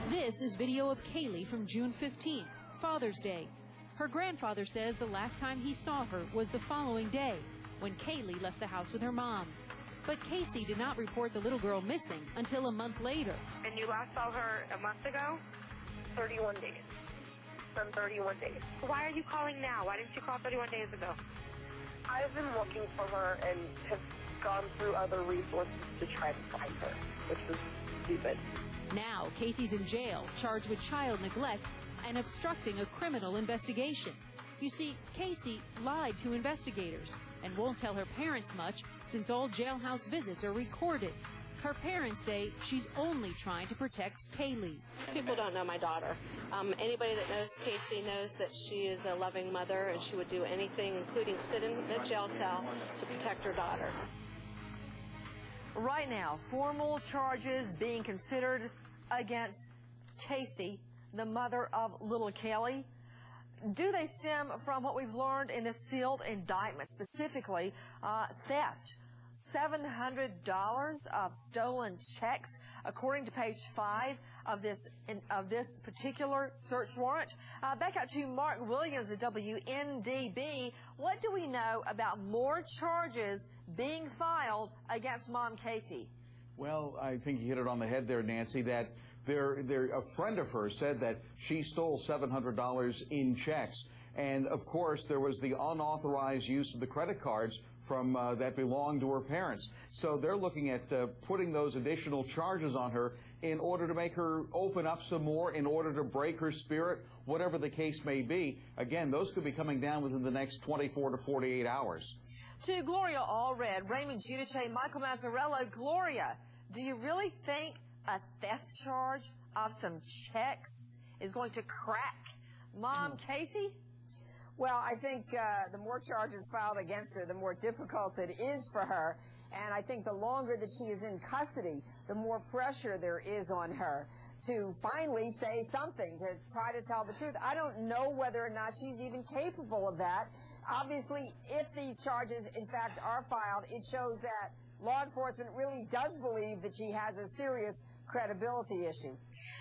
This is video of Caylee from June 15th, Father's Day. Her grandfather says the last time he saw her was the following day, when Caylee left the house with her mom. But Casey did not report the little girl missing until a month later. And you last saw her a month ago? 31 days. From 31 days. Why are you calling now? Why didn't you call 31 days ago? I've been looking for her and have gone through other resources to try to find her, which was stupid. Now, Casey's in jail, charged with child neglect and obstructing a criminal investigation. You see, Casey lied to investigators and won't tell her parents much since all jailhouse visits are recorded. Her parents say she's only trying to protect Caylee. People don't know my daughter. Anybody that knows Casey knows that she is a loving mother and she would do anything, including sit in a jail cell, to protect her daughter. Right now, formal charges being considered against Casey, the mother of little Caylee. Do they stem from what we've learned in the sealed indictment, specifically theft? $700 of stolen checks, according to page 5 of this particular search warrant. Back out to Mark Williams of WNDB. What do we know about more charges being filed against Mom Casey? Well, I think you hit it on the head there, Nancy, that a friend of hers said that she stole $700 in checks. And, of course, there was the unauthorized use of the credit cards from that belonged to her parents. So they're looking at putting those additional charges on her in order to make her open up some more, in order to break her spirit, whatever the case may be. Again, those could be coming down within the next 24 to 48 hours. To Gloria Allred, Raymond Giudice, Michael Mazzarello. Gloria, do you really think a theft charge of some checks is going to crack Mom Casey? Well, I think the more charges filed against her, the more difficult it is for her. And I think the longer that she is in custody, the more pressure there is on her to finally say something, to try to tell the truth. I don't know whether or not she's even capable of that. Obviously, if these charges, in fact, are filed, it shows that law enforcement really does believe that she has a serious credibility issue.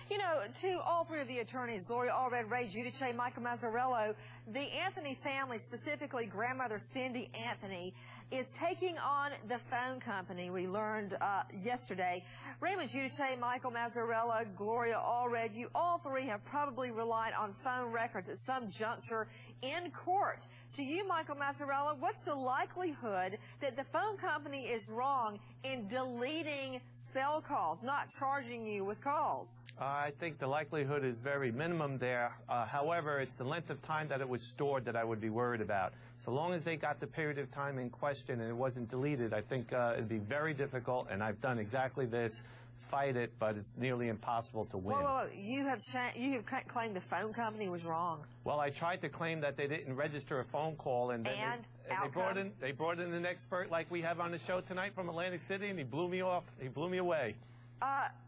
You know, to all three of the attorneys, Gloria Allred, Ray Giudice, Michael Mazzarello, the Anthony family, specifically grandmother Cindy Anthony, is taking on the phone company we learned yesterday. Raymond Giudice, Michael Mazzarello, Gloria Allred, you all three have probably relied on phone records at some juncture in court. To you, Michael Mazzarello, what's the likelihood that the phone company is wrong in deleting cell calls, not charging you with calls? I think the likelihood is very minimum there. However, it's the length of time that it was stored that I would be worried about. So long as they got the period of time in question and it wasn't deleted, I think it'd be very difficult, and I've done exactly this. Fight it, but it's nearly impossible to win. Whoa. You have claimed the phone company was wrong. Well, I tried to claim that they didn't register a phone call, and then they brought in an expert like we have on the show tonight from Atlantic City, and he blew me off. He blew me away.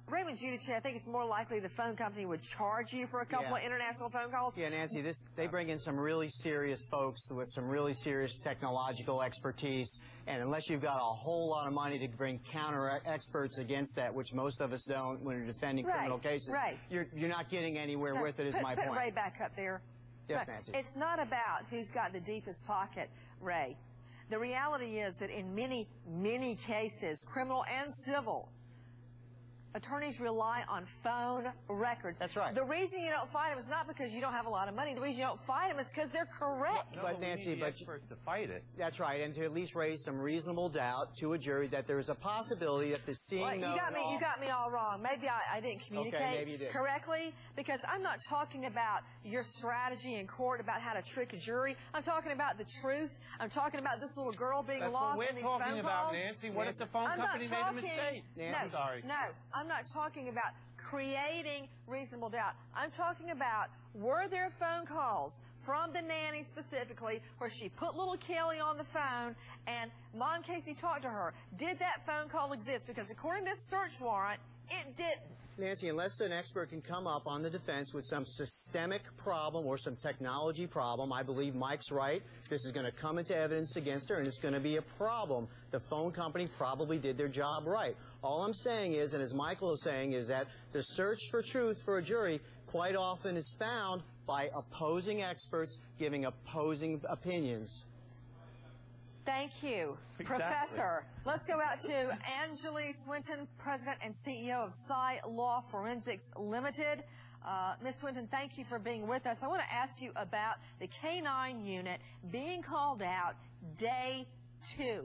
Raymond Giudice, I think it's more likely the phone company would charge you for a couple of international phone calls. Yeah, Nancy, they bring in some really serious folks with some really serious technological expertise, and unless you've got a whole lot of money to bring counter experts against that, which most of us don't when we're defending criminal cases, you're not getting anywhere with it, is my point. Put Ray back up there. Yes, Nancy. It's not about who's got the deepest pocket, Ray. The reality is that in many, many cases, criminal and civil, attorneys rely on phone records. That's right. The reason you don't fight them is not because you don't have a lot of money. The reason you don't fight them is because they're correct. No, but Nancy, we need the experts to fight it. That's right, and to at least raise some reasonable doubt to a jury that there is a possibility that the seeing you got me all wrong. Maybe I didn't communicate correctly, because I'm not talking about your strategy in court about how to trick a jury. I'm talking about the truth. I'm talking about this little girl being lost in these phone calls. That's what we're talking about, Nancy. What if the phone company made a mistake? Nancy, sorry. No, I'm not talking about creating reasonable doubt. I'm talking about, were there phone calls from the nanny specifically where she put little Caylee on the phone and Mom Casey talked to her? Did that phone call exist? Because according to this search warrant, it didn't. Nancy, unless an expert can come up on the defense with some systemic problem or some technology problem, I believe Mike's right. This is going to come into evidence against her, and it's going to be a problem. The phone company probably did their job right. All I'm saying is, and as Michael is saying, is that the search for truth for a jury quite often is found by opposing experts giving opposing opinions. Thank you, Exactly. Professor. Let's go out to Angeli Swinton, President and CEO of caylee Forensics Limited. Ms. Swinton, thank you for being with us. I want to ask you about the K-9 unit being called out day 2.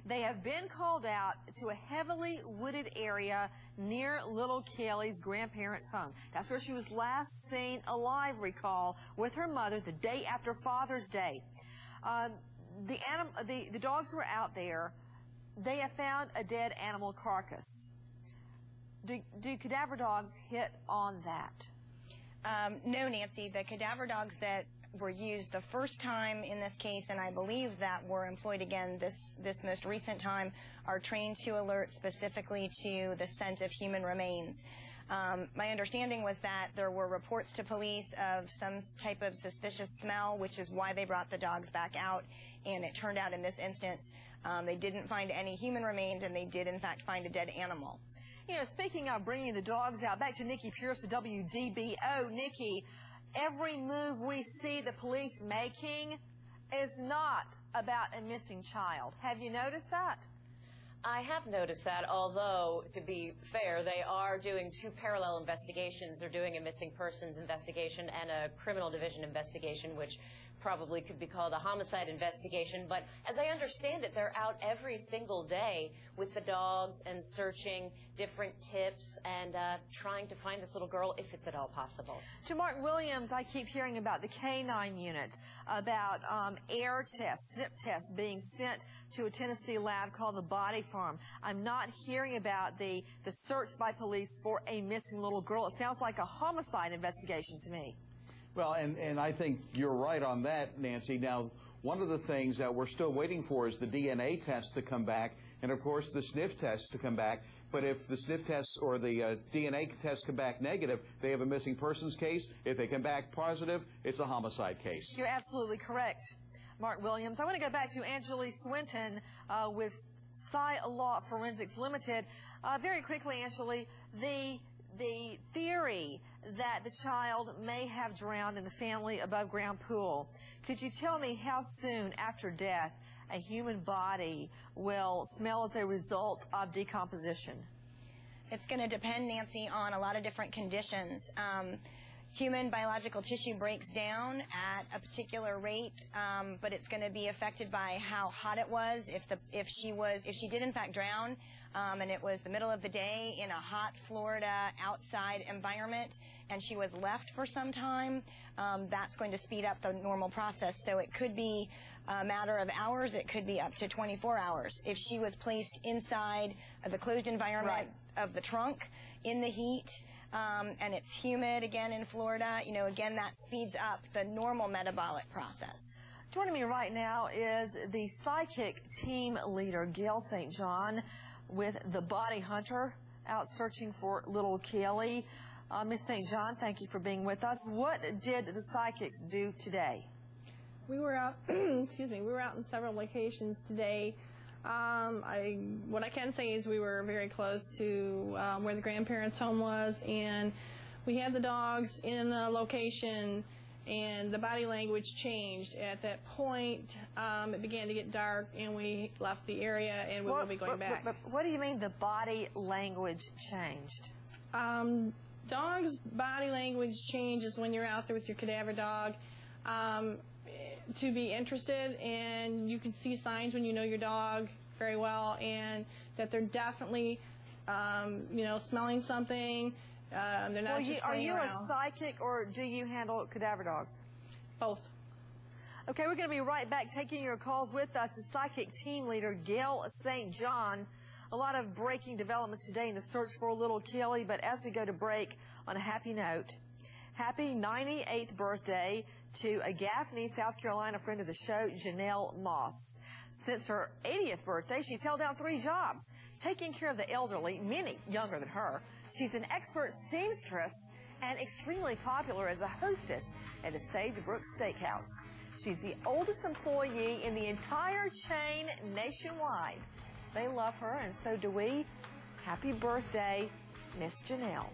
They have been called out to a heavily wooded area near little Kelly's grandparents' home. That's where she was last seen alive, recall, with her mother the day after Father's Day. The dogs were out there. They have found a dead animal carcass. Do cadaver dogs hit on that? No, Nancy. The cadaver dogs that were used the first time in this case, and I believe that were employed again this most recent time, are trained to alert specifically to the scent of human remains. My understanding was that there were reports to police of some type of suspicious smell, which is why they brought the dogs back out, and it turned out in this instance they didn't find any human remains, and they did in fact find a dead animal. You know, speaking of bringing the dogs out, back to Nikki Pierce with WDBO. Nikki, every move we see the police making is not about a missing child. Have you noticed that? I have noticed that, although, to be fair, they are doing 2 parallel investigations. They're doing a missing persons investigation and a criminal division investigation, which probably could be called a homicide investigation. But as I understand it, they're out every single day with the dogs and searching different tips and trying to find this little girl if it's at all possible. To Mark Williams, I keep hearing about the K-9 units, about air tests, snip tests being sent to a Tennessee lab called the Body Farm. I'm not hearing about the search by police for a missing little girl. It sounds like a homicide investigation to me. Well, and I think you're right on that, Nancy. Now, one of the things that we're still waiting for is the DNA test to come back, and of course the sniff test to come back. But if the sniff tests or the DNA tests come back negative, they have a missing persons case. If they come back positive, it's a homicide case. You're absolutely correct, Mark Williams. I want to go back to Angeli Swinton with caylee Forensics Limited. Very quickly, Angeli, the theory that the child may have drowned in the family above-ground pool. Could you tell me how soon after death a human body will smell as a result of decomposition? It's going to depend, Nancy, on a lot of different conditions. Human biological tissue breaks down at a particular rate, but it's going to be affected by how hot it was. If she did in fact drown, and it was the middle of the day in a hot Florida outside environment, and she was left for some time, that's going to speed up the normal process. So it could be a matter of hours. It could be up to 24 hours. If she was placed inside the closed environment of the trunk in the heat, and it's humid again in Florida, you know, again, that speeds up the normal metabolic process. Joining me right now is the psychic team leader, Gail St. John, with the Body Hunter, out searching for little Kelly. Ms. St. John, thank you for being with us. What did the psychics do today? We were out, excuse me, we were out in several locations today. What I can say is we were very close to where the grandparents' home was, and we had the dogs in a location, and the body language changed. At that point, it began to get dark, and we left the area, and we will be going back. But what do you mean the body language changed? Dogs' body language changes when you're out there with your cadaver dog. To be interested, and you can see signs when you know your dog very well, and that they're definitely, you know, smelling something. They're not just playing around. Are you a psychic, or do you handle cadaver dogs? Both. Okay, we're going to be right back taking your calls. With us is psychic team leader Gail St. John. A lot of breaking developments today in the search for little Kelly, but as we go to break, on a happy note, happy 98th birthday to a Gaffney, South Carolina friend of the show, Janelle Moss. Since her 80th birthday, she's held down 3 jobs, taking care of the elderly, many younger than her, She's an expert seamstress and extremely popular as a hostess at the Sage Brook Steakhouse. She's the oldest employee in the entire chain nationwide. They love her, and so do we. Happy birthday, Miss Janelle.